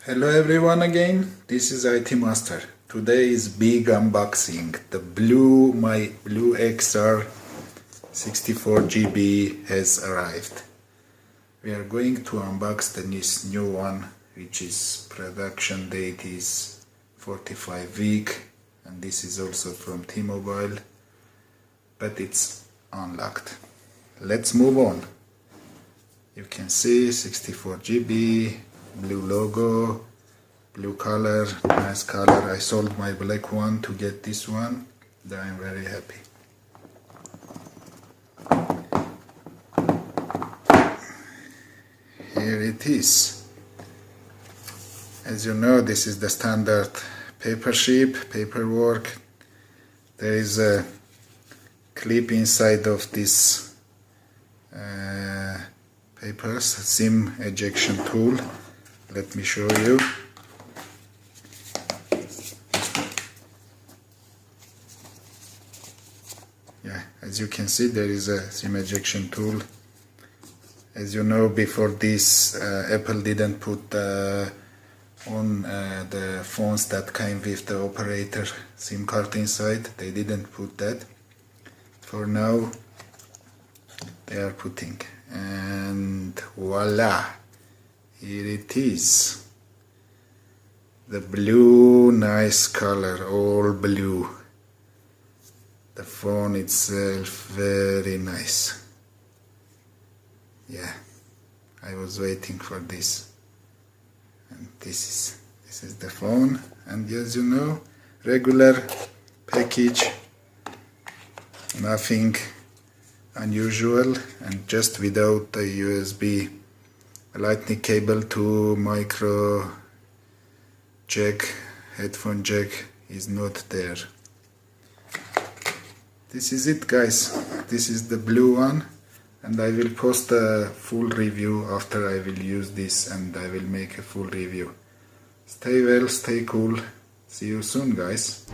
Hello everyone again, this is ITMASTER. Today is big unboxing. My blue XR 64GB has arrived. We are going to unbox this new one, which is production date is 45 week, and this is also from T-Mobile, but it's unlocked. Let's move on. You can see 64GB, blue logo, blue color, nice color. I sold my black one to get this one, and I'm very happy. Here it is. As you know, this is the standard paperwork. There is a clip inside of this papers, SIM ejection tool. Let me show you. Yeah, as you can see, there is a SIM ejection tool. As you know, before this, Apple didn't put on the phones that came with the operator SIM card inside. They didn't put that. For now, they are putting, and voila, here it is. The blue, nice color, all blue. The phone itself, very nice. Yeah, I was waiting for this. And this is the phone, and as you know, regular package, nothing unusual, and just without the USB lightning cable to micro jack, headphone jack is not there. This is it, guys. This is the blue one, and I will post a full review after I will use this, and I will make a full review. Stay well, stay cool. See you soon, guys.